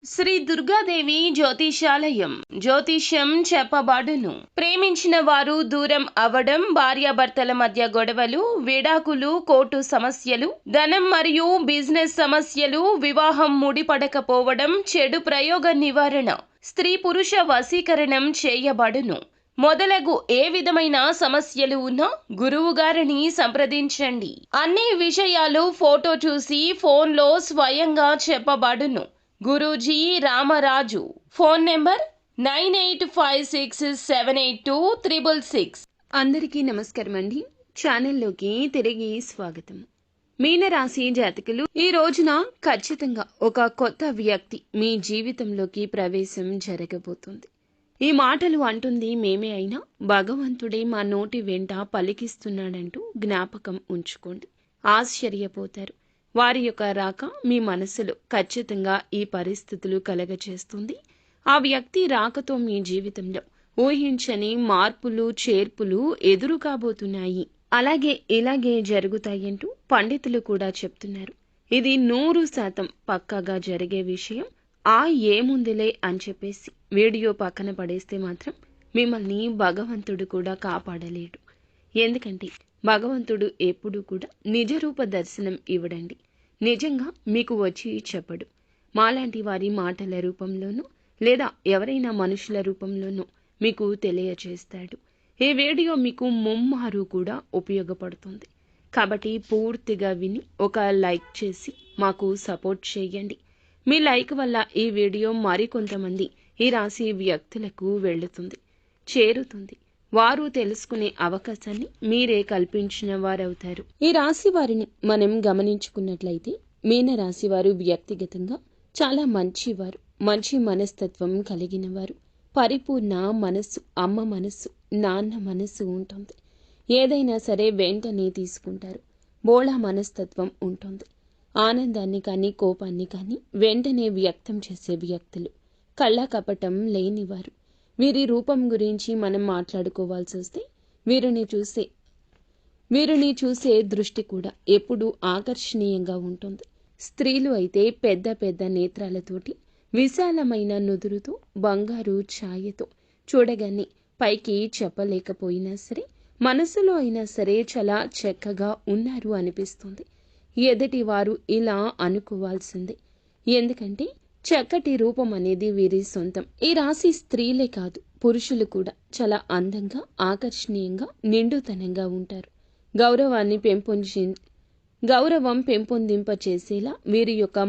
శ్రీ దుర్గాదేవి జ్యోతిషాలయం జ్యోతిష్యం చెప్పబడును. ప్రేమించిన వారు దూరం అవడం, భార్యాభర్తల మధ్య గొడవలు, విడాకులు, కోర్టు సమస్యలు, ధనం మరియు బిజినెస్ సమస్యలు, వివాహం ముడిపడకపోవడం, చెడు ప్రయోగ నివారణ, స్త్రీ పురుష వశీకరణం చేయబడును. మొదలగు ఏ విధమైన సమస్యలు ఉన్నా గురువు గారిని సంప్రదించండి. అన్ని విషయాలు ఫోటో చూసి ఫోన్లో స్వయంగా చెప్పబడును. గురూజీ రామరాజు. Phone number 9856782666. అందరికీ నమస్కారం అండి. ఛానల్లోకి తిరిగి స్వాగతం. మీనరాశి జాతకులు, ఈ రోజున ఖచ్చితంగా ఒక కొత్త వ్యక్తి మీ జీవితంలోకి ప్రవేశం జరగబోతుంది. ఈ మాటలు అంటుంది మేమే అయినా భగవంతుడే మా నోటి వెంట పలికిస్తున్నాడంటూ జ్ఞాపకం ఉంచుకోండి. ఆశ్చర్యపోతారు. వారి యొక్క రాక మీ మనసులో ఖచ్చితంగా ఈ పరిస్థితులు కలగచేస్తుంది. ఆ వ్యక్తి రాకతో మీ జీవితంలో ఊహించని మార్పులు చేర్పులు ఎదురు కాబోతున్నాయి. అలాగే ఇలాగే జరుగుతాయంటూ పండితులు కూడా చెప్తున్నారు. ఇది 100% పక్కాగా జరిగే విషయం. ఏముందిలే అని చెప్పేసి వీడియో పక్కన పడేస్తే మాత్రం మిమ్మల్ని భగవంతుడు కూడా కాపాడలేడు. ఎందుకంటే భగవంతుడు ఎప్పుడూ కూడా నిజరూప దర్శనం ఇవ్వడండి. నిజంగా మీకు వచ్చి చెప్పడు. మాలాంటి వారి మాటల రూపంలోనూ లేదా ఎవరైనా మనుషుల రూపంలోనూ మీకు తెలియచేస్తాడు. ఈ వీడియో మీకు ముమ్మారు కూడా ఉపయోగపడుతుంది. కాబట్టి పూర్తిగా విని ఒక లైక్ చేసి మాకు సపోర్ట్ చేయండి. మీ లైక్ వల్ల ఈ వీడియో మరికొంతమంది ఈ రాశి వ్యక్తులకు వెళుతుంది, చేరుతుంది. వారు తెలుసుకునే అవకాశాన్ని మీరే కల్పించిన వారవుతారు. ఈ రాశి వారిని మనం గమనించుకున్నట్లయితే మీనరాశి వారు వ్యక్తిగతంగా చాలా మంచివారు, మంచి మనస్తత్వం కలిగిన వారు. పరిపూర్ణ మనస్సు, అమ్మ మనస్సు, నాన్న మనస్సు ఉంటుంది. ఏదైనా సరే వెంటనే తీసుకుంటారు. బోళా మనస్తత్వం ఉంటుంది. ఆనందాన్ని కానీ కోపాన్ని కానీ వెంటనే వ్యక్తం చేసే వ్యక్తులు. కళ్ళ కపటం లేనివారు. వీరి రూపం గురించి మనం మాట్లాడుకోవాల్సి వస్తే వీరిని చూసే దృష్టి కూడా ఎప్పుడూ ఆకర్షణీయంగా ఉంటుంది. స్త్రీలు అయితే పెద్ద పెద్ద నేత్రాలతోటి, విశాలమైన నుదురుతో, బంగారు ఛాయతో చూడగానే పైకి చెప్పలేకపోయినా సరే మనసులో అయినా సరే చాలా చక్కగా ఉన్నారు అనిపిస్తుంది. ఎదుటి వారు ఇలా అనుకోవాల్సిందే. ఎందుకంటే చక్కటి రూపం అనేది వీరి సొంతం. ఈ రాశి స్త్రీలే కాదు, పురుషులు కూడా చాలా అందంగా, ఆకర్షణీయంగా, నిండుతనంగా ఉంటారు. గౌరవం పెంపొందింపచేసేలా వీరి యొక్క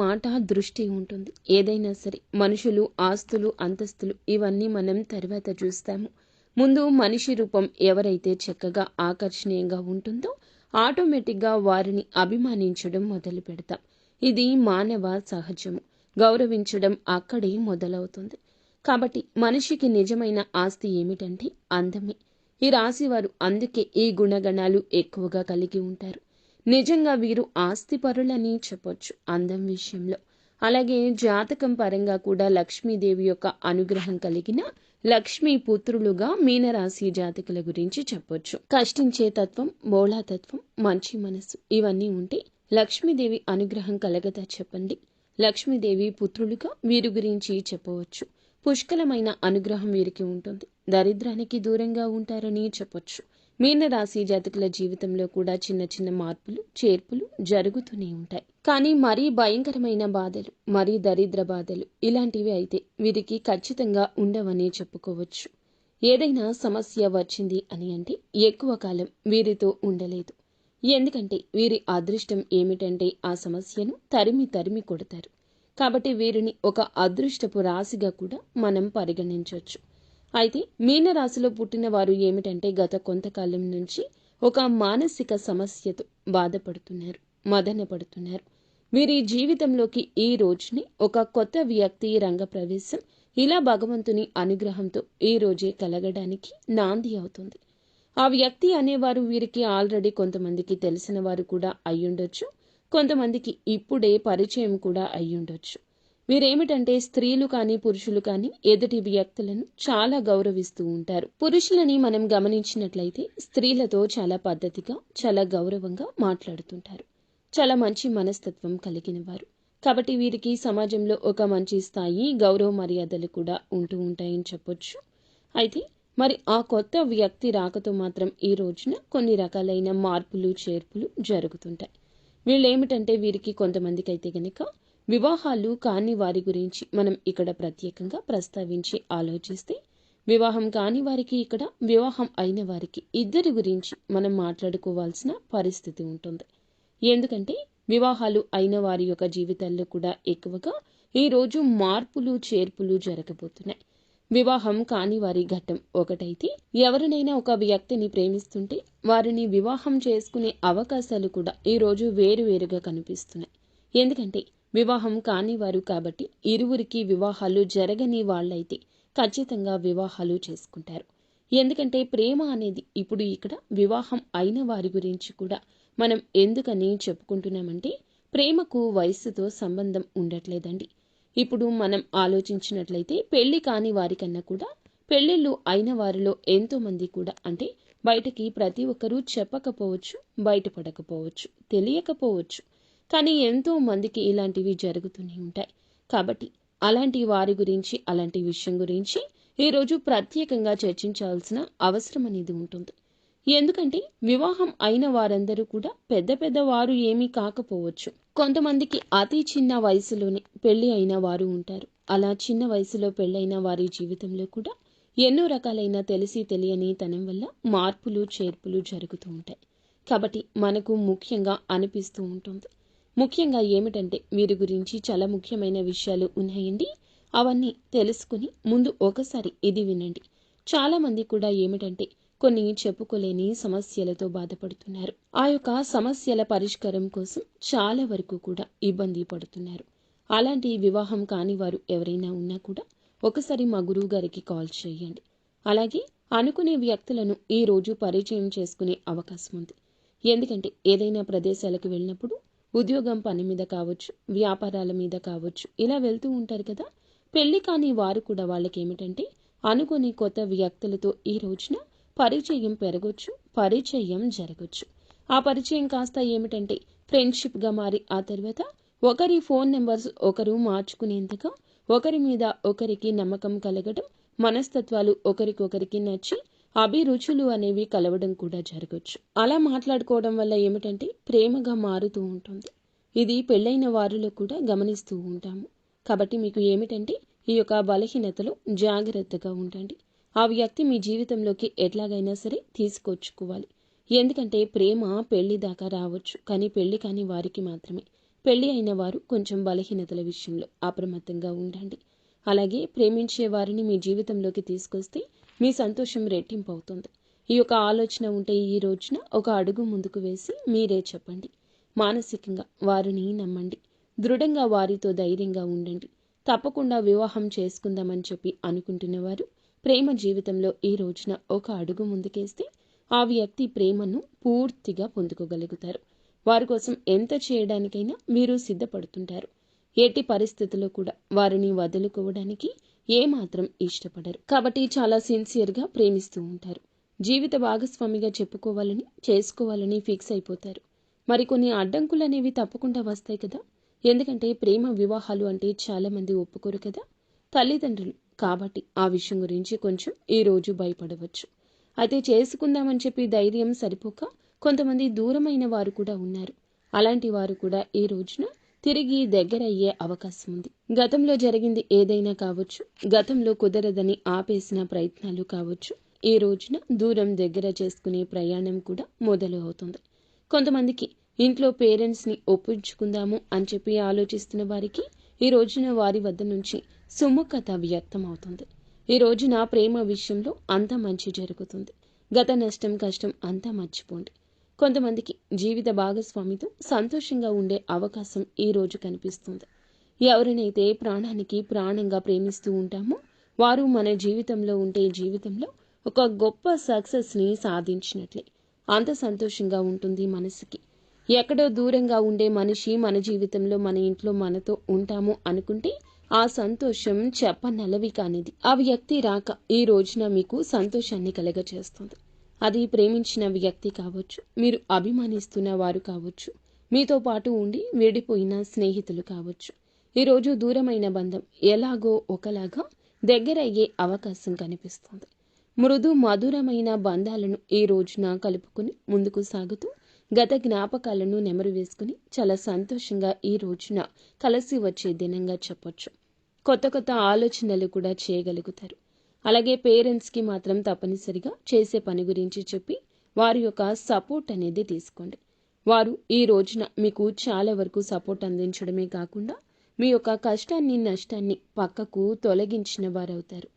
మాట దృష్టి ఉంటుంది. ఏదైనా సరే మనుషులు, ఆస్తులు, అంతస్తులు ఇవన్నీ మనం తర్వాత చూస్తాము. ముందు మనిషి రూపం ఎవరైతే చక్కగా ఆకర్షణీయంగా ఉంటుందో ఆటోమేటిక్గా వారిని అభిమానించడం మొదలు పెడతాం. ఇది మానవ సహజము. గౌరవించడం అక్కడే మొదలవుతుంది. కాబట్టి మనిషికి నిజమైన ఆస్తి ఏమిటంటే అందమే. ఈ రాశివారు అందుకే ఈ గుణగణాలు ఎక్కువగా కలిగి ఉంటారు. నిజంగా వీరు ఆస్తిపరులని చెప్పొచ్చు అందం విషయంలో. అలాగే జాతకం పరంగా కూడా లక్ష్మీదేవి యొక్క అనుగ్రహం కలిగిన లక్ష్మీ పుత్రులుగా మీనరాశి జాతకుల గురించి చెప్పొచ్చు. కష్టించే తత్వం, బోళాతత్వం, మంచి మనసు ఇవన్నీ ఉంటే లక్ష్మీదేవి అనుగ్రహం కలగదా చెప్పండి. లక్ష్మీదేవి పుత్రులుగా వీరి గురించి చెప్పవచ్చు. పుష్కలమైన అనుగ్రహం వీరికి ఉంటుంది. దరిద్రానికి దూరంగా ఉంటారని చెప్పొచ్చు. మీనరాశి జాతకుల జీవితంలో కూడా చిన్న చిన్న మార్పులు, చేర్పులు జరుగుతూనే ఉంటాయి. కానీ మరీ భయంకరమైన బాధలు, మరీ దరిద్ర బాధలు ఇలాంటివి అయితే వీరికి ఖచ్చితంగా ఉండవని చెప్పుకోవచ్చు. ఏదైనా సమస్య వచ్చింది అని అంటే ఎక్కువ కాలం వీరితో ఉండలేదు. ఎందుకంటే వీరి అదృష్టం ఏమిటంటే ఆ సమస్యను తరిమి కొడతారు. కాబట్టి వీరిని ఒక అదృష్టపు రాశిగా కూడా మనం పరిగణించవచ్చు. అయితే మీనరాశిలో పుట్టిన వారు ఏమిటంటే గత కొంతకాలం నుంచి ఒక మానసిక సమస్యతో బాధపడుతున్నారు, మదన పడుతున్నారు. వీరి జీవితంలోకి ఈ రోజుని ఒక కొత్త వ్యక్తి రంగప్రవేశం ఇలా భగవంతుని అనుగ్రహంతో ఈ రోజే కలగడానికి నాంది అవుతుంది. ఆ వ్యక్తి అనేవారు వీరికి ఆల్రెడీ కొంతమందికి తెలిసిన వారు కూడా అయ్యుండొచ్చు, కొంతమందికి ఇప్పుడే పరిచయం కూడా అయ్యుండొచ్చు. వీరేమిటంటే స్త్రీలు కానీ పురుషులు కానీ ఎదుటి వ్యక్తులను చాలా గౌరవిస్తూ ఉంటారు. పురుషులని మనం గమనించినట్లయితే స్త్రీలతో చాలా పద్ధతిగా, చాలా గౌరవంగా మాట్లాడుతుంటారు. చాలా మంచి మనస్తత్వం కలిగిన వారు. కాబట్టి వీరికి సమాజంలో ఒక మంచి స్థాయి, గౌరవ మర్యాదలు కూడా ఉంటూ ఉంటాయని చెప్పొచ్చు. అయితే మరి ఆ కొత్త వ్యక్తి రాకతో మాత్రం ఈ రోజున కొన్ని రకాలైన మార్పులు, చేర్పులు జరుగుతుంటాయి. వీళ్ళేమిటంటే వీరికి కొంతమందికి అయితే గనక వివాహాలు కాని వారి గురించి మనం ఇక్కడ ప్రత్యేకంగా ప్రస్తావించి ఆలోచిస్తే, వివాహం కాని వారికి ఇక్కడ, వివాహం అయిన వారికి ఇద్దరి గురించి మనం మాట్లాడుకోవాల్సిన పరిస్థితి ఉంటుంది. ఎందుకంటే వివాహాలు అయిన వారి యొక్క జీవితాల్లో కూడా ఎక్కువగా ఈరోజు మార్పులు, చేర్పులు జరగబోతున్నాయి. వివాహం కాని వారి ఘట్టం ఒకటైతే, ఎవరినైనా ఒక వ్యక్తిని ప్రేమిస్తుంటే వారిని వివాహం చేసుకునే అవకాశాలు కూడా ఈరోజు వేరువేరుగా కనిపిస్తున్నాయి. ఎందుకంటే వివాహం కాని వారు కాబట్టి ఇరువురికి వివాహాలు జరగని వాళ్ళైతే ఖచ్చితంగా వివాహాలు చేసుకుంటారు. ఎందుకంటే ప్రేమ అనేది ఇప్పుడు ఇక్కడ వివాహం అయిన వారి గురించి కూడా మనం ఎందుకని చెప్పుకుంటున్నామంటే, ప్రేమకు వయస్సుతో సంబంధం ఉండట్లేదండి. ఇప్పుడు మనం ఆలోచించినట్లయితే పెళ్లి కాని వారికన్నా కూడా పెళ్లిళ్ళు అయిన వారిలో ఎంతో మంది కూడా అంటే బయటకి ప్రతి ఒక్కరూ చెప్పకపోవచ్చు, బయటపడకపోవచ్చు, తెలియకపోవచ్చు. కానీ ఎంతో మందికి ఇలాంటివి జరుగుతూనే ఉంటాయి. కాబట్టి అలాంటి వారి గురించి, అలాంటి విషయం గురించి ఈరోజు ప్రత్యేకంగా చర్చించాల్సిన అవసరం అనేది ఉంటుంది. ఎందుకంటే వివాహం అయిన వారందరూ కూడా పెద్ద పెద్ద వారు ఏమీ కాకపోవచ్చు. కొంతమందికి అతి చిన్న వయసులోనే పెళ్లి అయిన వారు ఉంటారు. అలా చిన్న వయసులో పెళ్ళైన వారి జీవితంలో కూడా ఎన్నో రకాలైన తెలిసి తెలియని తనం వల్ల మార్పులు, చేర్పులు జరుగుతూ ఉంటాయి. కాబట్టి మనకు ముఖ్యంగా అనిపిస్తూ ఉంటుంది. ముఖ్యంగా ఏమిటంటే వీరి గురించి చాలా ముఖ్యమైన విషయాలు ఉన్నాయండి. అవన్నీ తెలుసుకుని ముందు ఒకసారి ఇది వినండి. చాలా మంది కూడా ఏమిటంటే కొన్ని చెప్పుకోలేని సమస్యలతో బాధపడుతున్నారు. ఆ యొక్క సమస్యల పరిష్కారం కోసం చాలా వరకు కూడా ఇబ్బంది పడుతున్నారు. అలాంటి వివాహం కాని వారు ఎవరైనా ఉన్నా కూడా ఒకసారి మా గురువు గారికి కాల్ చేయండి. అలాగే అనుకునే వ్యక్తులను ఈ రోజు పరిచయం చేసుకునే అవకాశం ఉంది. ఎందుకంటే ఏదైనా ప్రదేశాలకు వెళ్ళినప్పుడు ఉద్యోగం పని మీద కావచ్చు, వ్యాపారాల మీద కావచ్చు, ఇలా వెళ్తూ ఉంటారు కదా. పెళ్లి కాని వారు కూడా వాళ్ళకి ఏమిటంటే అనుకుని కొత్త వ్యక్తులతో ఈ రోజున పరిచయం పెరగొచ్చు, పరిచయం జరగొచ్చు. ఆ పరిచయం కాస్త ఏమిటంటే ఫ్రెండ్షిప్గా మారి ఆ తర్వాత ఒకరి ఫోన్ నెంబర్స్ ఒకరు మార్చుకునేంతగా ఒకరి మీద ఒకరికి నమ్మకం కలగడం, మనస్తత్వాలు ఒకరికొకరికి నచ్చి అభిరుచులు అనేవి కలవడం కూడా జరగచ్చు. అలా మాట్లాడుకోవడం వల్ల ఏమిటంటే ప్రేమగా మారుతూ ఉంటుంది. ఇది పెళ్ళైన వారిలో కూడా గమనిస్తూ ఉంటాము. కాబట్టి మీకు ఏమిటంటే ఈ యొక్క బలహీనతలో జాగ్రత్తగా ఉండండి. ఆ వ్యక్తి మీ జీవితంలోకి ఎట్లాగైనా సరే తీసుకొచ్చుకోవాలి. ఎందుకంటే ప్రేమ పెళ్లి దాకా రావచ్చు, కానీ పెళ్లి కాని వారికి మాత్రమే. పెళ్లి అయిన వారు కొంచెం బలహీనతల విషయంలో అప్రమత్తంగా ఉండండి. అలాగే ప్రేమించే వారిని మీ జీవితంలోకి తీసుకొస్తే మీ సంతోషం రెట్టింపు అవుతుంది. ఈ యొక్క ఆలోచన ఉంటే ఈ రోజున ఒక అడుగు ముందుకు వేసి మీరే చెప్పండి. మానసికంగా వారిని నమ్మండి. దృఢంగా వారితో ధైర్యంగా ఉండండి. తప్పకుండా వివాహం చేసుకుందామని చెప్పి అనుకుంటున్న వారు ప్రేమ జీవితంలో ఈ రోజున ఒక అడుగు ముందుకేస్తే ఆ వ్యక్తి ప్రేమను పూర్తిగా పొందుకోగలుగుతారు. వారి కోసం ఎంత చేయడానికైనా మీరు సిద్ధపడుతుంటారు. ఎట్టి పరిస్థితుల్లో కూడా వారిని వదులుకోవడానికి ఏమాత్రం ఇష్టపడరు. కాబట్టి చాలా సిన్సియర్గా ప్రేమిస్తూ ఉంటారు. జీవిత భాగస్వామిగా చెప్పుకోవాలని, చేసుకోవాలని ఫిక్స్ అయిపోతారు. మరికొన్ని అడ్డంకులు అనేవి తప్పకుండా వస్తాయి కదా. ఎందుకంటే ప్రేమ వివాహాలు అంటే చాలా మంది ఒప్పుకోరు కదా, తల్లిదండ్రులు. కాబట్టి ఆ విషయం గురించి కొంచెం ఈ రోజు భయపడవచ్చు. అయితే చేసుకుందామని చెప్పి ధైర్యం సరిపోక కొంతమంది దూరమైన వారు కూడా ఉన్నారు. అలాంటి వారు కూడా ఈ రోజున తిరిగి దగ్గరయ్యే అవకాశం ఉంది. గతంలో జరిగింది ఏదైనా కావచ్చు, గతంలో కుదరదని ఆపేసిన ప్రయత్నాలు కావచ్చు, ఈ రోజున దూరం దగ్గర చేసుకునే ప్రయాణం కూడా మొదలు అవుతుంది. కొంతమందికి ఇంట్లో పేరెంట్స్ని ఒప్పించుకుందాము అని చెప్పి ఆలోచిస్తున్న వారికి ఈ రోజున వారి వద్ద నుంచి సుముఖత వ్యక్తం అవుతుంది. ఈ రోజున ప్రేమ విషయంలో అంత మంచి జరుగుతుంది. గత నష్టం, కష్టం అంతా మర్చిపోండి. కొంతమందికి జీవిత భాగస్వామితో సంతోషంగా ఉండే అవకాశం ఈ రోజు కనిపిస్తుంది. ఎవరినైతే ప్రాణానికి ప్రాణంగా ప్రేమిస్తూ ఉంటామో వారు మన జీవితంలో ఉంటే జీవితంలో ఒక గొప్ప సక్సెస్ని సాధించినట్లే. అంత సంతోషంగా ఉంటుంది మనసుకి. ఎక్కడో దూరంగా ఉండే మనిషి మన జీవితంలో, మన ఇంట్లో మనతో ఉంటాము అనుకుంటే ఆ సంతోషం చెప్పనలవి కానిది. ఆ వ్యక్తి రాక ఈ రోజున మీకు సంతోషాన్ని కలగచేస్తుంది. అది ప్రేమించిన వ్యక్తి కావచ్చు, మీరు అభిమానిస్తున్న వారు కావచ్చు, మీతో పాటు ఉండి విడిపోయిన స్నేహితులు కావచ్చు. ఈరోజు దూరమైన బంధం ఎలాగో ఒకలాగా దగ్గరయ్యే అవకాశం కనిపిస్తుంది. మృదు మధురమైన బంధాలను ఈ రోజున కలుపుకుని ముందుకు సాగుతూ గత జ్ఞాపకాలను నెమరు వేసుకుని చాలా సంతోషంగా ఈ రోజున కలిసి వచ్చే దినంగా చెప్పొచ్చు. కొత్త కొత్త ఆలోచనలు కూడా చేయగలుగుతారు. అలాగే పేరెంట్స్కి మాత్రం తప్పనిసరిగా చేసే పని గురించి చెప్పి వారి యొక్క సపోర్ట్ అనేది తీసుకోండి. వారు ఈ రోజున మీకు చాలా వరకు సపోర్ట్ అందించడమే కాకుండా మీ యొక్క కష్టాన్ని నష్టాన్ని పక్కకు తొలగించిన వారవుతారు.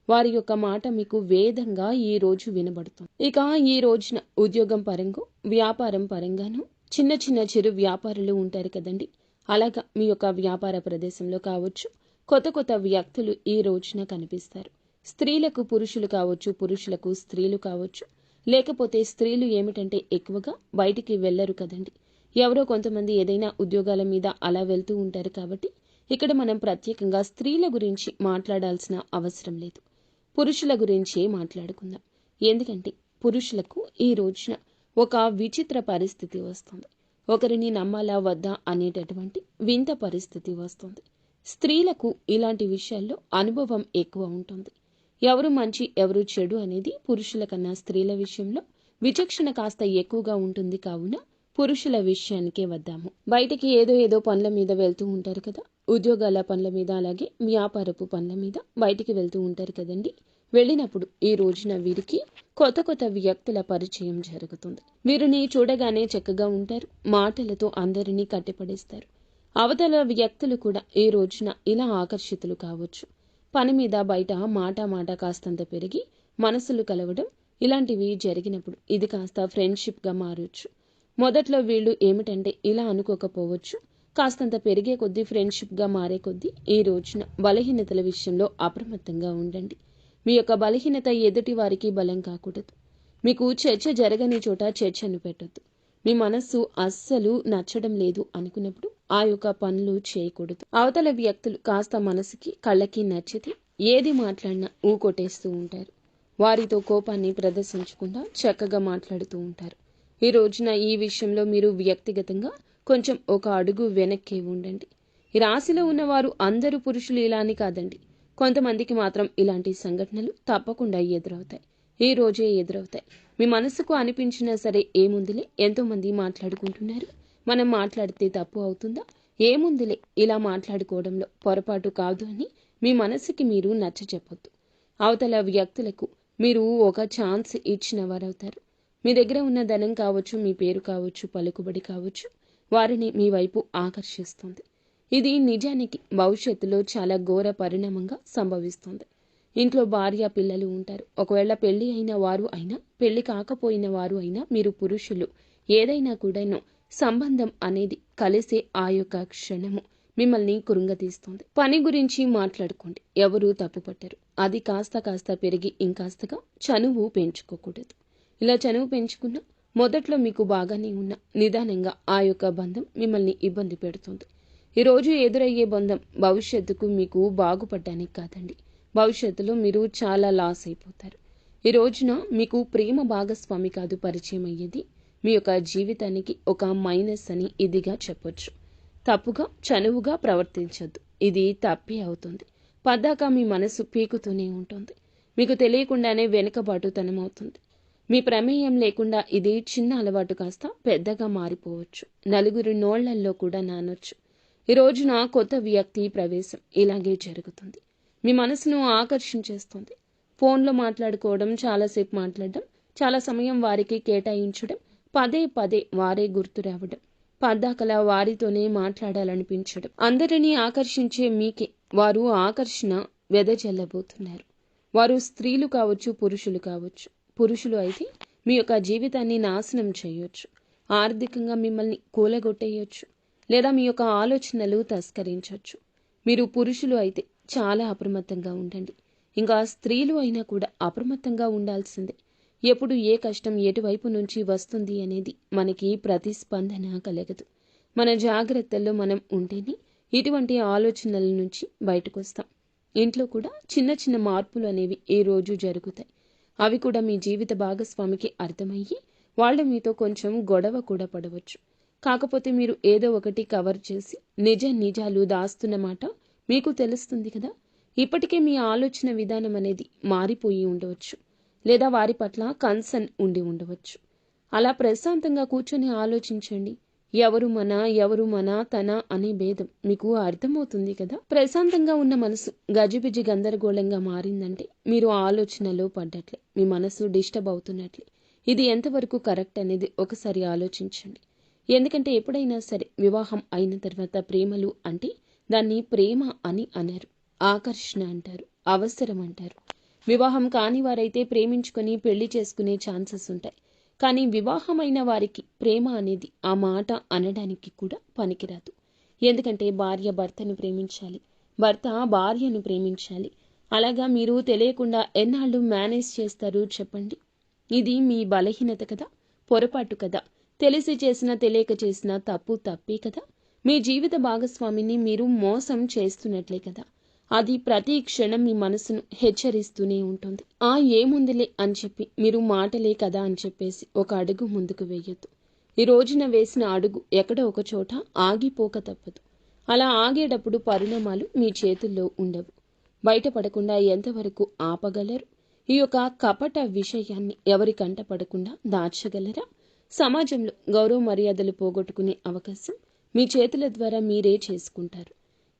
వారి యొక్క మాట మీకు వేదంగా ఈ రోజు వినబడుతుంది. ఇక ఈ రోజున ఉద్యోగం పరంగా వ్యాపారం పరంగాను చిన్న చిన్న చిరు వ్యాపారులు ఉంటారు కదండి. అలాగా మీ యొక్క వ్యాపార ప్రదేశంలో కావచ్చు కొత్త కొత్త వ్యక్తులు ఈ రోజున కనిపిస్తారు. స్త్రీలకు పురుషులు కావచ్చు, పురుషులకు స్త్రీలు కావచ్చు. లేకపోతే స్త్రీలు ఏమిటంటే ఎక్కువగా బయటికి వెళ్ళరు కదండి. ఎవరో కొంతమంది ఏదైనా ఉద్యోగాల మీద అలా వెళ్తూ ఉంటారు. కాబట్టి ఇక్కడ మనం ప్రత్యేకంగా స్త్రీల గురించి మాట్లాడాల్సిన అవసరం లేదు. పురుషుల గురించే మాట్లాడుకుందాం. ఎందుకంటే పురుషులకు ఈ రోజున ఒక విచిత్ర పరిస్థితి వస్తుంది. ఒకరిని నమ్మాలా వద్దా అనేటటువంటి వింత పరిస్థితి వస్తుంది. స్త్రీలకు ఇలాంటి విషయాల్లో అనుభవం ఎక్కువ ఉంటుంది. ఎవరు మంచి ఎవరు చెడు అనేది పురుషుల కన్నా స్త్రీల విషయంలో విచక్షణ కాస్త ఎక్కువగా ఉంటుంది. కావున పురుషుల విషయానికే వద్దాము. బయటికి ఏదో పనుల మీద వెళ్తూ ఉంటారు కదా, ఉద్యోగాల పనుల మీద అలాగే వ్యాపారపు పనుల మీద బయటికి వెళ్తూ ఉంటారు కదండి. వెళ్ళినప్పుడు ఈ రోజున వీరికి కొత్త కొత్త వ్యక్తుల పరిచయం జరుగుతుంది. వీరిని చూడగానే చక్కగా ఉంటారు. మాటలతో అందరినీ కట్టిపడేస్తారు. అవతల వ్యక్తులు కూడా ఈ రోజున ఇలా ఆకర్షితులు కావచ్చు. పని మీద బయట మాట కాస్తంత పెరిగి మనసులు కలవడం ఇలాంటివి జరిగినప్పుడు ఇది కాస్త ఫ్రెండ్షిప్గా మారొచ్చు. మొదట్లో వీళ్ళు ఏమిటంటే ఇలా అనుకోకపోవచ్చు. కాస్తంత పెరిగే కొద్దీ ఫ్రెండ్షిప్గా మారే కొద్దీ ఈ రోజున బలహీనతల విషయంలో అప్రమత్తంగా ఉండండి. మీ యొక్క బలహీనత ఎదుటి వారికి బలం కాకూడదు. మీకు చర్చ జరగని చోట చర్చను పెట్టొద్దు. మీ మనస్సు అస్సలు నచ్చడం లేదు అనుకున్నప్పుడు ఆ యొక్క పనులు చేయకూడదు. అవతల వ్యక్తులు కాస్త మనసుకి కళ్ళకి నచ్చితే ఏది మాట్లాడినా ఊకొట్టేస్తూ ఉంటారు. వారితో కోపాన్ని ప్రదర్శించకుండా చక్కగా మాట్లాడుతూ ఉంటారు. ఈ రోజున ఈ విషయంలో మీరు వ్యక్తిగతంగా కొంచెం ఒక అడుగు వెనక్కి ఉండండి. ఈ రాశిలో ఉన్నవారు అందరూ పురుషులు ఇలా అని కాదండి. కొంతమందికి మాత్రం ఇలాంటి సంఘటనలు తప్పకుండా ఎదురవుతాయి. ఈ రోజే ఎదురవుతాయి. మీ మనసుకు అనిపించినా సరే ఏముందిలే, ఎంతో మంది మాట్లాడుకుంటున్నారు, మనం మాట్లాడితే తప్పు అవుతుందా, ఏముందిలే ఇలా మాట్లాడుకోవడంలో పొరపాటు కాదు అని మీ మనసుకి మీరు నచ్చ చెప్పొద్దు. అవతల వ్యక్తులకు మీరు ఒక ఛాన్స్ ఇచ్చిన వారవుతారు. మీ దగ్గర ఉన్న ధనం కావచ్చు, మీ పేరు కావచ్చు, పలుకుబడి కావచ్చు, వారిని మీ వైపు ఆకర్షిస్తుంది. ఇది నిజానికి భవిష్యత్తులో చాలా ఘోర పరిణామంగా సంభవిస్తుంది. ఇంట్లో భార్య పిల్లలు ఉంటారు. ఒకవేళ పెళ్లి అయిన వారు అయినా పెళ్లి కాకపోయిన వారు అయినా మీరు పురుషులు ఏదైనా కూడాను సంబంధం అనేది కలిసే ఆ యొక్క క్షణము మిమ్మల్ని కృంగతీస్తుంది. పని గురించి మాట్లాడుకోండి, ఎవరూ తప్పుపట్టరు. అది కాస్త పెరిగి ఇంకాస్తగా చనువు పెంచుకోకూడదు. ఇలా చనువు పెంచుకున్నా మొదట్లో మీకు బాగానే ఉన్న నిదానంగా ఆ యొక్క బంధం మిమ్మల్ని ఇబ్బంది పెడుతుంది. ఈరోజు ఎదురయ్యే బంధం భవిష్యత్తుకు మీకు బాగుపడడానికి కాదండి. భవిష్యత్తులో మీరు చాలా లాస్ అయిపోతారు. ఈ రోజున మీకు ప్రేమ భాగస్వామి కాదు పరిచయం అయ్యేది, మీ యొక్క జీవితానికి ఒక మైనస్ అని ఇదిగా చెప్పొచ్చు. తప్పుగా చనువుగా ప్రవర్తించొద్దు. ఇది తప్పే అవుతుంది. పద్దాక మీ మనసు పీకుతూనే ఉంటుంది. మీకు తెలియకుండానే వెనుకబాటుతనం అవుతుంది. మీ ప్రమేయం లేకుండా ఇది చిన్న అలవాటు కాస్త పెద్దగా మారిపోవచ్చు. నలుగురి నోళ్లల్లో కూడా నానొచ్చు. ఈ రోజున కొత్త వ్యక్తి ప్రవేశం ఇలాగే జరుగుతుంది. మీ మనసును ఆకర్షించేస్తుంది. ఫోన్లో మాట్లాడుకోవడం, చాలాసేపు మాట్లాడడం, చాలా సమయం వారికి కేటాయించడం, పదే వారే గుర్తు రావడం, పద్దాకలా వారితోనే మాట్లాడాలనిపించడం, అందరినీ ఆకర్షించే మీకే వారు ఆకర్షణ వెదజల్లబోతున్నారు. వారు స్త్రీలు కావచ్చు, పురుషులు కావచ్చు. పురుషులు అయితే మీ యొక్క జీవితాన్ని నాశనం చేయొచ్చు. ఆర్థికంగా మిమ్మల్ని కూలగొట్టేయొచ్చు. లేదా మీ యొక్క ఆలోచనలు తస్కరించవచ్చు. మీరు పురుషులు అయితే చాలా అప్రమత్తంగా ఉండండి. ఇంకా స్త్రీలు అయినా కూడా అప్రమత్తంగా ఉండాల్సిందే. ఎప్పుడు ఏ కష్టం ఎటువైపు నుంచి వస్తుంది అనేది మనకి ప్రతిస్పందన కలగదు. మన జాగ్రత్తల్లో మనం ఉంటేనే ఇటువంటి ఆలోచనల నుంచి బయటకు వస్తాం. ఇంట్లో కూడా చిన్న మార్పులు అనేవి ఈ రోజు జరుగుతాయి. అవి కూడా మీ జీవిత భాగస్వామికి అర్థమయ్యి వాళ్ళు మీతో కొంచెం గొడవ కూడా పడవచ్చు. కాకపోతే మీరు ఏదో ఒకటి కవర్ చేసి నిజాలు దాస్తున్నమాట మీకు తెలుస్తుంది కదా. ఇప్పటికే మీ ఆలోచన విధానం అనేది మారిపోయి ఉండవచ్చు, లేదా వారి పట్ల కన్సర్న్ ఉండి ఉండవచ్చు. అలా ప్రశాంతంగా కూర్చొని ఆలోచించండి. ఎవరు మన తన అనే భేదం మీకు అర్థమవుతుంది కదా. ప్రశాంతంగా ఉన్న మనసు గజిబిజి గందరగోళంగా మారిందంటే మీరు ఆలోచనలో పడ్డట్లే, మీ మనసు డిస్టర్బ్ అవుతున్నట్లే. ఇది ఎంతవరకు కరెక్ట్ అనేది ఒకసారి ఆలోచించండి. ఎందుకంటే ఎప్పుడైనా సరే వివాహం అయిన తర్వాత ప్రేమలు అంటే దాన్ని ప్రేమ అని అనరు, ఆకర్షణ అంటారు, అవసరం అంటారు. వివాహం కాని వారైతే ప్రేమించుకొని పెళ్లి చేసుకునే ఛాన్సెస్ ఉంటాయి. కానీ వివాహమైన వారికి ప్రేమ అనేది ఆ మాట అనడానికి కూడా పనికిరాదు. ఎందుకంటే భార్య భర్తను ప్రేమించాలి, భర్త భార్యను ప్రేమించాలి. అలాగా మీరు తెలియకుండా ఎన్నాళ్ళు మేనేజ్ చేస్తారు చెప్పండి. ఇది మీ బలహీనత కదా, పొరపాటు కదా. తెలిసి చేసినా తెలియక చేసినా తప్పే కదా. మీ జీవిత భాగస్వామిని మీరు మోసం చేస్తున్నట్లే కదా. అది ప్రతి క్షణం మీ మనసును హెచ్చరిస్తూనే ఉంటుంది. ఏముందిలే అని చెప్పి మీరు మాటలే కదా అని చెప్పేసి ఒక అడుగు ముందుకు వేయొద్దు. ఈ రోజున వేసిన అడుగు ఎక్కడో ఒక చోట ఆగిపోక తప్పదు. అలా ఆగేటప్పుడు పరిణామాలు మీ చేతుల్లో ఉండవు. బయటపడకుండా ఎంతవరకు ఆపగలరు? ఈ యొక్క కపట విషయాన్ని ఎవరి కంట పడకుండా దాచగలరా? సమాజంలో గౌరవ మర్యాదలు పోగొట్టుకునే అవకాశం మీ చేతుల ద్వారా మీరే చేసుకుంటారు.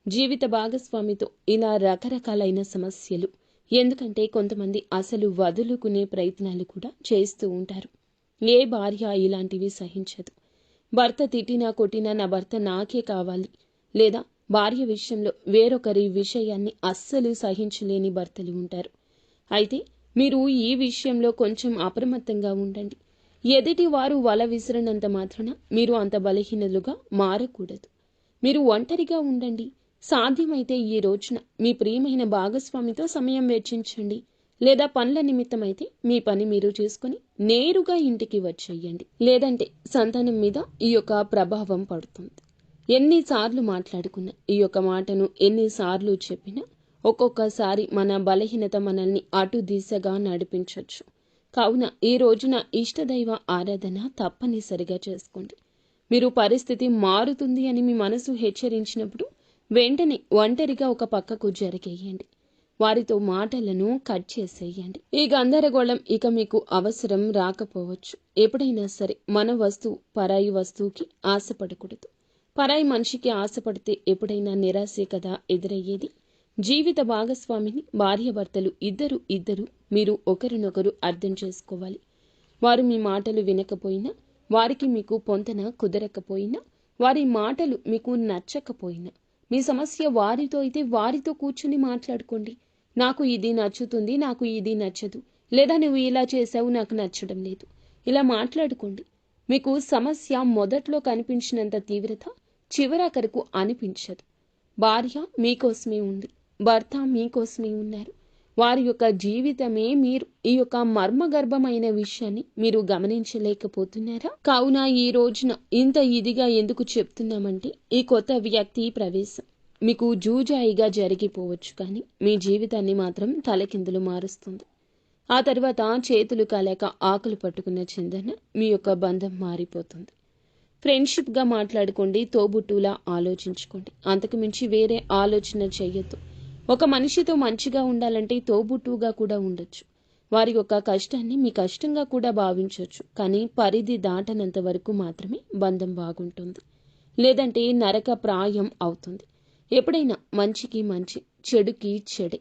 జీవిత భాగస్వామితో ఇలా రకరకాలైన సమస్యలు. ఎందుకంటే కొంతమంది అసలు వదులుకునే ప్రయత్నాలు కూడా చేస్తూ ఉంటారు. ఏ భార్య ఇలాంటివి సహించదు. భర్త తిట్టినా కొట్టినా నా భర్త నాకే కావాలి, లేదా భార్య విషయంలో వేరొకరి విషయాన్ని అస్సలు సహించలేని భర్తలు ఉంటారు. అయితే మీరు ఈ విషయంలో కొంచెం అప్రమత్తంగా ఉండండి. ఎదుటి వారు వల విసిరినంత మాత్రాన మీరు అంత బలహీనలుగా మారకూడదు. మీరు ఒంటరిగా ఉండండి. సాధ్యమైతే ఈ రోజున మీ ప్రియమైన భాగస్వామితో సమయం వెచ్చించండి. లేదా పనుల నిమిత్తమైతే మీ పని మీరు చేసుకుని నేరుగా ఇంటికి వచ్చేయండి. లేదంటే సంతానం మీద ఈ యొక్క ప్రభావం పడుతుంది. ఎన్నిసార్లు మాట్లాడుకున్నా, ఈ యొక్క మాటను ఎన్నిసార్లు చెప్పినా ఒక్కొక్కసారి మన బలహీనత మనల్ని అటు దిశగా నడిపించవచ్చు. కావున ఈ రోజున ఇష్టదైవ ఆరాధన తప్పనిసరిగా చేసుకోండి. మీరు పరిస్థితి మారుతుంది అని మీ మనసు హెచ్చరించినప్పుడు వెంటనే ఒంటరిగా ఒక పక్కకు జరిగేయండి. వారితో మాటలను కట్ చేసేయండి. ఈ గందరగోళం ఇక మీకు అవసరం రాకపోవచ్చు. ఎప్పుడైనా సరే మన వస్తువు పరాయి వస్తువుకి ఆశపడకూడదు. పరాయి మనిషికి ఆశపడితే ఎప్పుడైనా నిరాశే కదా ఎదురయ్యేది. జీవిత భాగస్వామిని భార్యాభర్తలు ఇద్దరు మీరు ఒకరినొకరు అర్థం చేసుకోవాలి. వారు మీ మాటలు వినకపోయినా, వారికి మీకు పొంతన కుదరకపోయినా, వారి మాటలు మీకు నచ్చకపోయినా, మీ సమస్య వారితో అయితే వారితో కూర్చుని మాట్లాడుకోండి. నాకు ఇది నచ్చుతుంది, నాకు ఇది నచ్చదు, లేదా నువ్వు ఇలా చేసావు, నాకు నచ్చడం లేదు. ఇలా మాట్లాడుకోండి. మీకు సమస్య మొదట్లో కనిపించినంత తీవ్రత చివరాఖరకు అనిపించదు. భార్య మీకోసమే ఉంది, భర్త మీకోసమే ఉన్నారు. వారి యొక్క జీవితమే మీరు. ఈ యొక్క మర్మగర్భమైన విషయాన్ని మీరు గమనించలేకపోతున్నారా? కావున ఈ రోజున ఇంత ఇదిగా ఎందుకు చెప్తున్నామంటే, ఈ కొత్త వ్యక్తి ప్రవేశం మీకు జూజాయిగా జరిగిపోవచ్చు, కానీ మీ జీవితాన్ని మాత్రం తలకిందులు మారుస్తుంది. ఆ తర్వాత చేతులు కాలేక ఆకులు పట్టుకున్న చిందన మీ యొక్క బంధం మారిపోతుంది. ఫ్రెండ్షిప్గా మాట్లాడుకోండి, తోబుట్టులా ఆలోచించుకోండి. అంతకు మించి వేరే ఆలోచన చెయ్యొద్దు. ఒక మనిషితో మంచిగా ఉండాలంటే తోబుట్టువుగా కూడా ఉండొచ్చు. వారి యొక్క కష్టాన్ని మీ కష్టంగా కూడా భావించవచ్చు. కానీ పరిధి దాటనంత వరకు మాత్రమే బంధం బాగుంటుంది. లేదంటే నరక ప్రాయం అవుతుంది. ఎప్పుడైనా మంచికి మంచి, చెడుకి చెడే.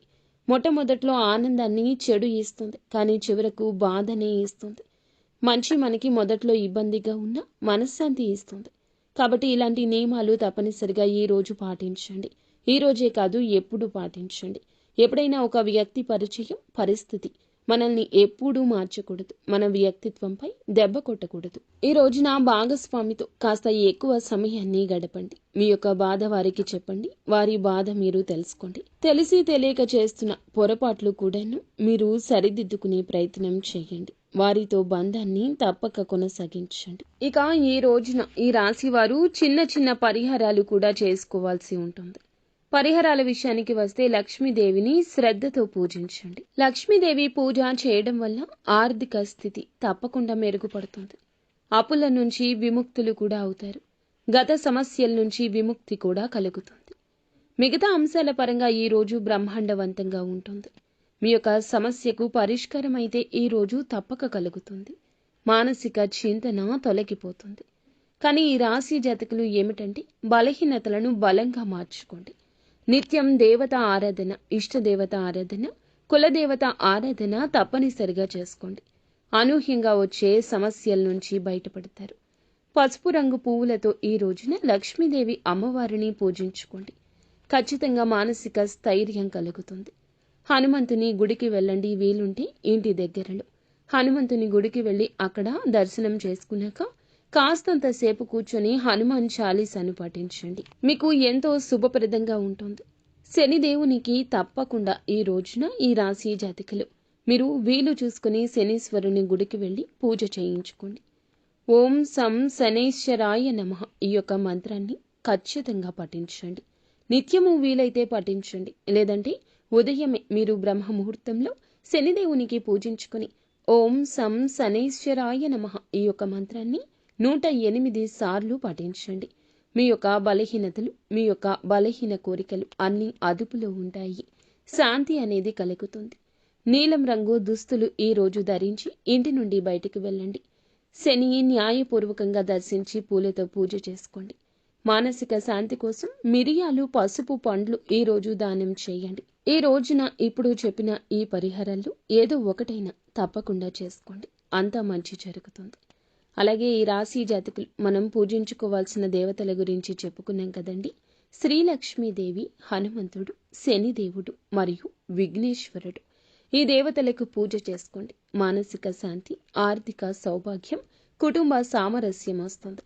మొట్టమొదట్లో ఆనందాన్ని చెడు ఇస్తుంది, కానీ చివరకు బాధనే ఇస్తుంది. మంచి మనకి మొదట్లో ఇబ్బందిగా ఉన్నా మనశ్శాంతి ఇస్తుంది. కాబట్టి ఇలాంటి నియమాలు తప్పనిసరిగా ఈ రోజు పాటించండి. ఈ రోజే కాదు, ఎప్పుడు పాటించండి. ఎప్పుడైనా ఒక వ్యక్తి పరిచయం, పరిస్థితి మనల్ని ఎప్పుడూ మార్చకూడదు. మన వ్యక్తిత్వంపై దెబ్బ కొట్టకూడదు. ఈ రోజున భాగస్వామితో కాస్త ఎక్కువ సమయాన్ని గడపండి. మీ యొక్క బాధ వారికి చెప్పండి, వారి బాధ మీరు తెలుసుకోండి. తెలిసి తెలియక చేస్తున్న పొరపాట్లు కూడాను మీరు సరిదిద్దుకునే ప్రయత్నం చేయండి. వారితో బంధాన్ని తప్పక కొనసాగించండి. ఇక ఈ రోజున ఈ రాశి వారు చిన్న చిన్న పరిహారాలు కూడా చేసుకోవాల్సి ఉంటుంది. పరిహారాల విషయానికి వస్తే లక్ష్మీదేవిని శ్రద్ధతో పూజించండి. లక్ష్మీదేవి పూజ చేయడం వల్ల ఆర్థిక స్థితి తప్పకుండా మెరుగుపడుతుంది. అప్పుల నుంచి విముక్తులు కూడా అవుతారు. గత సమస్యల నుంచి విముక్తి కూడా కలుగుతుంది. మిగతా అంశాల పరంగా ఈ రోజు బ్రహ్మాండవంతంగా ఉంటుంది. మీ యొక్క సమస్యకు పరిష్కారం అయితే ఈ రోజు తప్పక కలుగుతుంది. మానసిక చింతన తొలగిపోతుంది. కానీ ఈ రాశి జాతకులు ఏమిటంటే బలహీనతలను బలంగా మార్చుకోండి. నిత్యం దేవత ఆరాధన, ఇష్టదేవత ఆరాధన, కులదేవత ఆరాధన తప్పనిసరిగా చేసుకోండి. అనూహ్యంగా వచ్చే సమస్యల నుంచి బయటపడతారు. పసుపు రంగు పువ్వులతో ఈ రోజున లక్ష్మీదేవి అమ్మవారిని పూజించుకోండి. ఖచ్చితంగా మానసిక స్థైర్యం కలుగుతుంది. హనుమంతుని గుడికి వెళ్ళండి. వీలుంటే ఇంటి దగ్గరలో హనుమంతుని గుడికి వెళ్ళి అక్కడ దర్శనం చేసుకున్నాక కాస్తంత సేపు కూర్చొని హనుమాన్ చాలీసాను పఠించండి. మీకు ఎంతో శుభప్రదంగా ఉంటుంది. శనిదేవునికి తప్పకుండా ఈ రోజున ఈ రాశి జాతకులు మీరు వీలు చూసుకుని శనీశ్వరుని గుడికి వెళ్ళి పూజ చేయించుకోండి. ఓం సం శనైశ్వరాయ నమః ఈ యొక్క మంత్రాన్ని ఖచ్చితంగా పఠించండి. నిత్యము వీలైతే పఠించండి. లేదంటే ఉదయమే మీరు బ్రహ్మ ముహూర్తంలో శనిదేవునికి పూజించుకుని ఓం సం శనైశ్వరాయ నమః ఈ యొక్క మంత్రాన్ని 108 సార్లు పఠించండి. మీ యొక్క బలహీనతలు, మీ యొక్క బలహీన కోరికలు అన్నీ అదుపులో ఉంటాయి. శాంతి అనేది కలుగుతుంది. నీలం రంగు దుస్తులు ఈ రోజు ధరించి ఇంటి నుండి బయటికి వెళ్ళండి. శని న్యాయపూర్వకంగా దర్శించి పూలతో పూజ చేసుకోండి. మానసిక శాంతి కోసం మిరియాలు, పసుపు, పండ్లు ఈ రోజు దానం చేయండి. ఈ రోజున ఇప్పుడు చెప్పిన ఈ పరిహారాలు ఏదో ఒకటైనా తప్పకుండా చేసుకోండి. అంతా మంచి జరుగుతుంది. అలాగే ఈ రాశి జాతకులు మనం పూజించుకోవాల్సిన దేవతల గురించి చెప్పుకున్నాం కదండి. శ్రీలక్ష్మీదేవి, హనుమంతుడు, శనిదేవుడు మరియు విఘ్నేశ్వరుడు. ఈ దేవతలకు పూజ చేసుకోండి. మానసిక శాంతి, ఆర్థిక సౌభాగ్యం, కుటుంబ సామరస్యం వస్తుంది.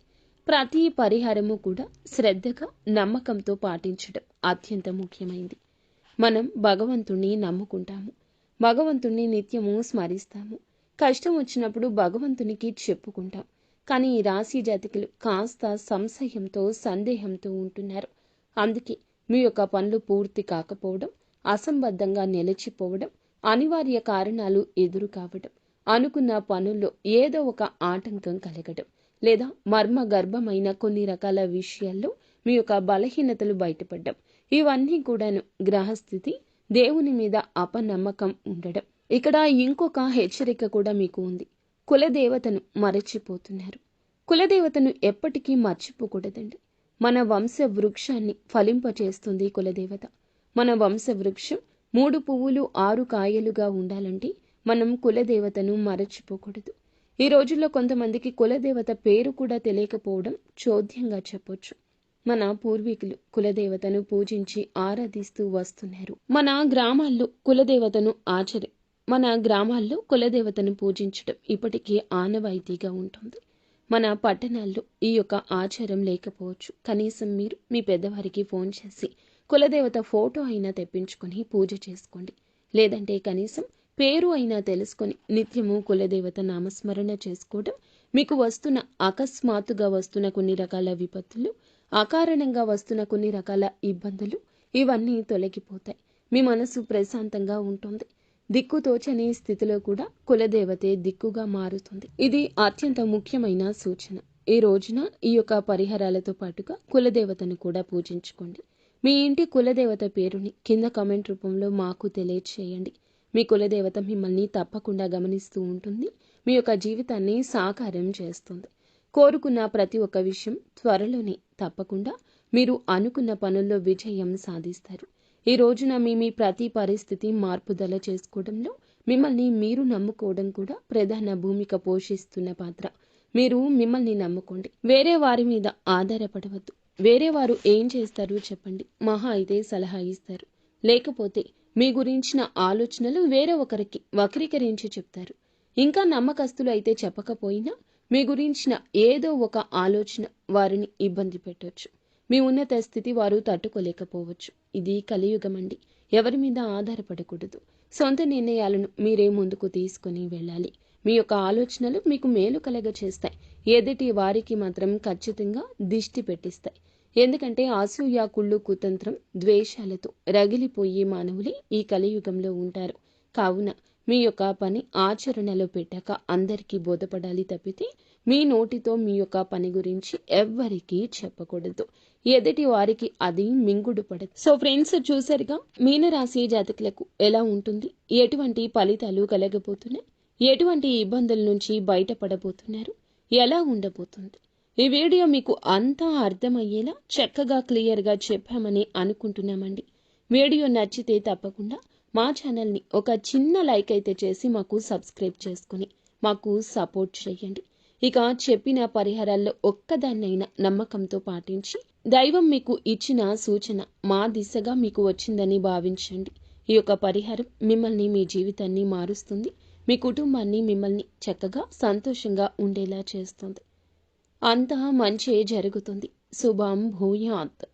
ప్రతి పరిహారము కూడా శ్రద్ధగా, నమ్మకంతో పాటించడం అత్యంత ముఖ్యమైంది. మనం భగవంతుణ్ణి నమ్ముకుంటాము. భగవంతుణ్ణి నిత్యము స్మరిస్తాము. కష్టం వచ్చినప్పుడు భగవంతునికి చెప్పుకుంటాం. కానీ ఈ రాశి జాతకులు కాస్త సంశయంతో, సందేహంతో ఉంటున్నారు. అందుకే మీ యొక్క పనులు పూర్తి కాకపోవడం, అసంబద్ధంగా నిలిచిపోవడం, అనివార్య కారణాలు ఎదురు కావడం, అనుకున్న పనుల్లో ఏదో ఒక ఆటంకం కలగడం, లేదా మర్మ గర్భమైన కొన్ని రకాల విషయాల్లో మీ యొక్క బలహీనతలు బయటపడడం, ఇవన్నీ కూడాను గ్రహస్థితి, దేవుని మీద అపనమ్మకం ఉండడం. ఇక్కడ ఇంకొక హెచ్చరిక కూడా మీకు ఉంది. కులదేవతను మరచిపోతున్నారు. కులదేవతను ఎప్పటికీ మర్చిపోకూడదండి. మన వంశ వృక్షాన్ని ఫలింపచేస్తుంది కులదేవత. మన వంశ వృక్షం 3 పువ్వులు 6 కాయలుగా ఉండాలంటే మనం కులదేవతను మరచిపోకూడదు. ఈ రోజుల్లో కొంతమందికి కులదేవత పేరు కూడా తెలియకపోవడం చోద్యంగా చెప్పొచ్చు. మన పూర్వీకులు కులదేవతను పూజించి ఆరాధిస్తూ వస్తున్నారు. మన గ్రామాల్లో కులదేవతను పూజించడం ఇప్పటికీ ఆనవాయితీగా ఉంటుంది. మన పట్టణాల్లో ఈ యొక్క ఆచారం లేకపోవచ్చు. కనీసం మీరు మీ పెద్దవారికి ఫోన్ చేసి కులదేవత ఫోటో అయినా తెప్పించుకొని పూజ చేసుకోండి. లేదంటే కనీసం పేరు అయినా తెలుసుకొని నిత్యము కులదేవత నామస్మరణ చేసుకోవడం మీకు అకస్మాత్తుగా వస్తున్న కొన్ని రకాల విపత్తులు, అకారణంగా వస్తున్న కొన్ని రకాల ఇబ్బందులు ఇవన్నీ తొలగిపోతాయి. మీ మనసు ప్రశాంతంగా ఉంటుంది. దిక్కుతోచని స్థితిలో కూడా కులదేవతే దిక్కుగా మారుతుంది. ఇది అత్యంత ముఖ్యమైన సూచన. ఈ రోజున ఈ యొక్క పరిహారాలతో పాటుగా కులదేవతను కూడా పూజించుకోండి. మీ ఇంటి కులదేవత పేరుని కింద కామెంట్ రూపంలో మాకు తెలియచేయండి. మీ కులదేవత మిమ్మల్ని తప్పకుండా గమనిస్తూ ఉంటుంది. మీ యొక్క జీవితాన్ని సాకారం చేస్తుంది. కోరుకున్న ప్రతి ఒక్క విషయం త్వరలోనే తప్పకుండా మీరు అనుకున్న పనుల్లో విజయం సాధిస్తారు. ఈ రోజున మీ ప్రతి పరిస్థితి మార్పుదల చేసుకోవడంలో మిమ్మల్ని మీరు నమ్ముకోవడం కూడా ప్రధాన భూమిక పోషిస్తున్న పాత్ర. మీరు మిమ్మల్ని నమ్ముకోండి. వేరే వారి మీద ఆధారపడవద్దు. వేరే వారు ఏం చేస్తారు చెప్పండి. మహా అయితే సలహా ఇస్తారు. లేకపోతే మీ గురించిన ఆలోచనలు వేరే ఒకరికి వక్రీకరించి చెప్తారు. ఇంకా నమ్మకస్తులు అయితే చెప్పకపోయినా మీ గురించిన ఏదో ఒక ఆలోచన వారిని ఇబ్బంది పెట్టొచ్చు. మీ ఉన్నత స్థితి వారు తట్టుకోలేకపోవచ్చు. ఇది కలియుగమండి. ఎవరి మీద ఆధారపడకూడదు. సొంత నిర్ణయాలను మీరే ముందుకు తీసుకుని వెళ్ళాలి. మీ యొక్క ఆలోచనలు మీకు మేలు కలగ చేస్తాయి. ఎదుటి వారికి మాత్రం ఖచ్చితంగా దిష్టి పెట్టిస్తాయి. ఎందుకంటే అసూయ, కుళ్ళు, కుతంత్రం, ద్వేషాలతో రగిలిపోయే మానవులే ఈ కలియుగంలో ఉంటారు. కావున మీ యొక్క పని ఆచరణలో పెట్టాక అందరికీ బోధపడాలి తప్పితే మీ నోటితో మీ యొక్క పని గురించి ఎవ్వరికీ చెప్పకూడదు. ఎదుటి వారికి అది మింగుడు పడదు. సో ఫ్రెండ్స్, చూసారుగా మీనరాశి జాతకులకు ఎలా ఉంటుంది, ఎటువంటి ఫలితాలు కలగబోతున్నాయి, ఎటువంటి ఇబ్బందుల నుంచి బయటపడబోతున్నారు, ఎలా ఉండబోతుంది. ఈ వీడియో మీకు అంతా అర్థమయ్యేలా చక్కగా క్లియర్గా చెప్పామని అనుకుంటున్నామండి. వీడియో నచ్చితే తప్పకుండా మా ఛానల్ని ఒక చిన్న లైక్ అయితే చేసి మాకు సబ్స్క్రైబ్ చేసుకుని మాకు సపోర్ట్ చేయండి. ఇక చెప్పిన పరిహారాల్లో ఒక్కదాన్నైనా నమ్మకంతో పాటించి దైవం మీకు ఇచ్చిన సూచన మా దిశగా మీకు వచ్చిందని భావించండి. ఈ యొక్క పరిహారం మిమ్మల్ని, మీ జీవితాన్ని మారుస్తుంది. మీ కుటుంబాన్ని, మిమ్మల్ని చక్కగా సంతోషంగా ఉండేలా చేస్తుంది. అంతా మంచే జరుగుతుంది. శుభం భూయాత్.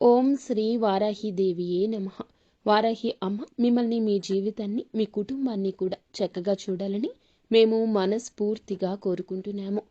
ఓం శ్రీ వారాహి దేవియే నమః. వారాహి అమ్మ మిమ్మల్ని, మీ జీవితాన్ని, మీ కుటుంబాన్ని కూడా చక్కగా చూడాలని మేము మనస్ఫూర్తిగా కోరుకుంటున్నాము.